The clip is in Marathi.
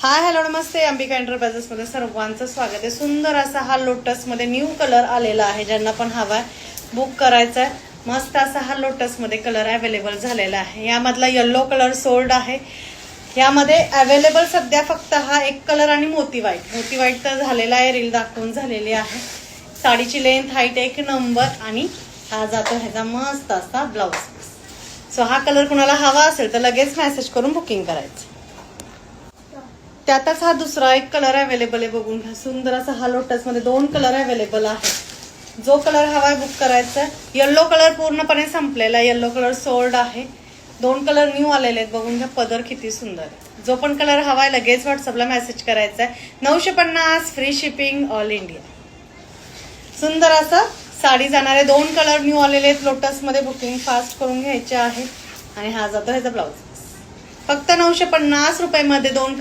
हाय हॅलो नमस्ते, अंबिका एंटरप्राइजेस मध्ये सर्वांचं स्वागत आहे। सुंदर असा हा लोटस मध्ये न्यू कलर आलेला आहे, ज्यांना पण हवाय बुक करायचा आहे। मस्त असा हा लोटस मध्ये कलर अवेलेबल झालेला आहे। यामधला येलो कलर सोल्ड आहे। यामध्ये अवेलेबल सध्या फक्त हा एक कलर आणि मोती व्हाईट तर झालेला आहे, रील दाखवून झालेली आहे। साडीची लेंथ हाईट एक नंबर आणि हा जातो ह्याचा मस्त असा ब्लाउज पीस। सो हा कलर कुणाला हवा असेल तर लगेच मेसेज करून बुकिंग करायचं। त्यातच हा दुसरा एक कलर अवेलेबल आहे, बघून घ्या। सुंदर असा हा लोटस मध्ये दोन कलर अवेलेबल आहे। जो कलर हवाय बुक करायचा आहे। येलो कलर पूर्णपणे संपलेला आहे, येलो कलर सोल्ड आहे। दोन कलर न्यू आलेले आहेत, बघून घ्या। पदर किती सुंदर आहे। जो पण कलर हवाय लगेच व्हॉट्सअपला मेसेज करायचा आहे। 950 फ्री शिपिंग ऑल इंडिया। सुंदर असं साडी जाणारे दोन कलर न्यू आलेले आहेत लोटस मध्ये, बुकिंग फास्ट करून घ्यायचे आहे। आणि हा जातो ह्याचा ब्लाउज फक्त 950 रुपये मध्ये दोन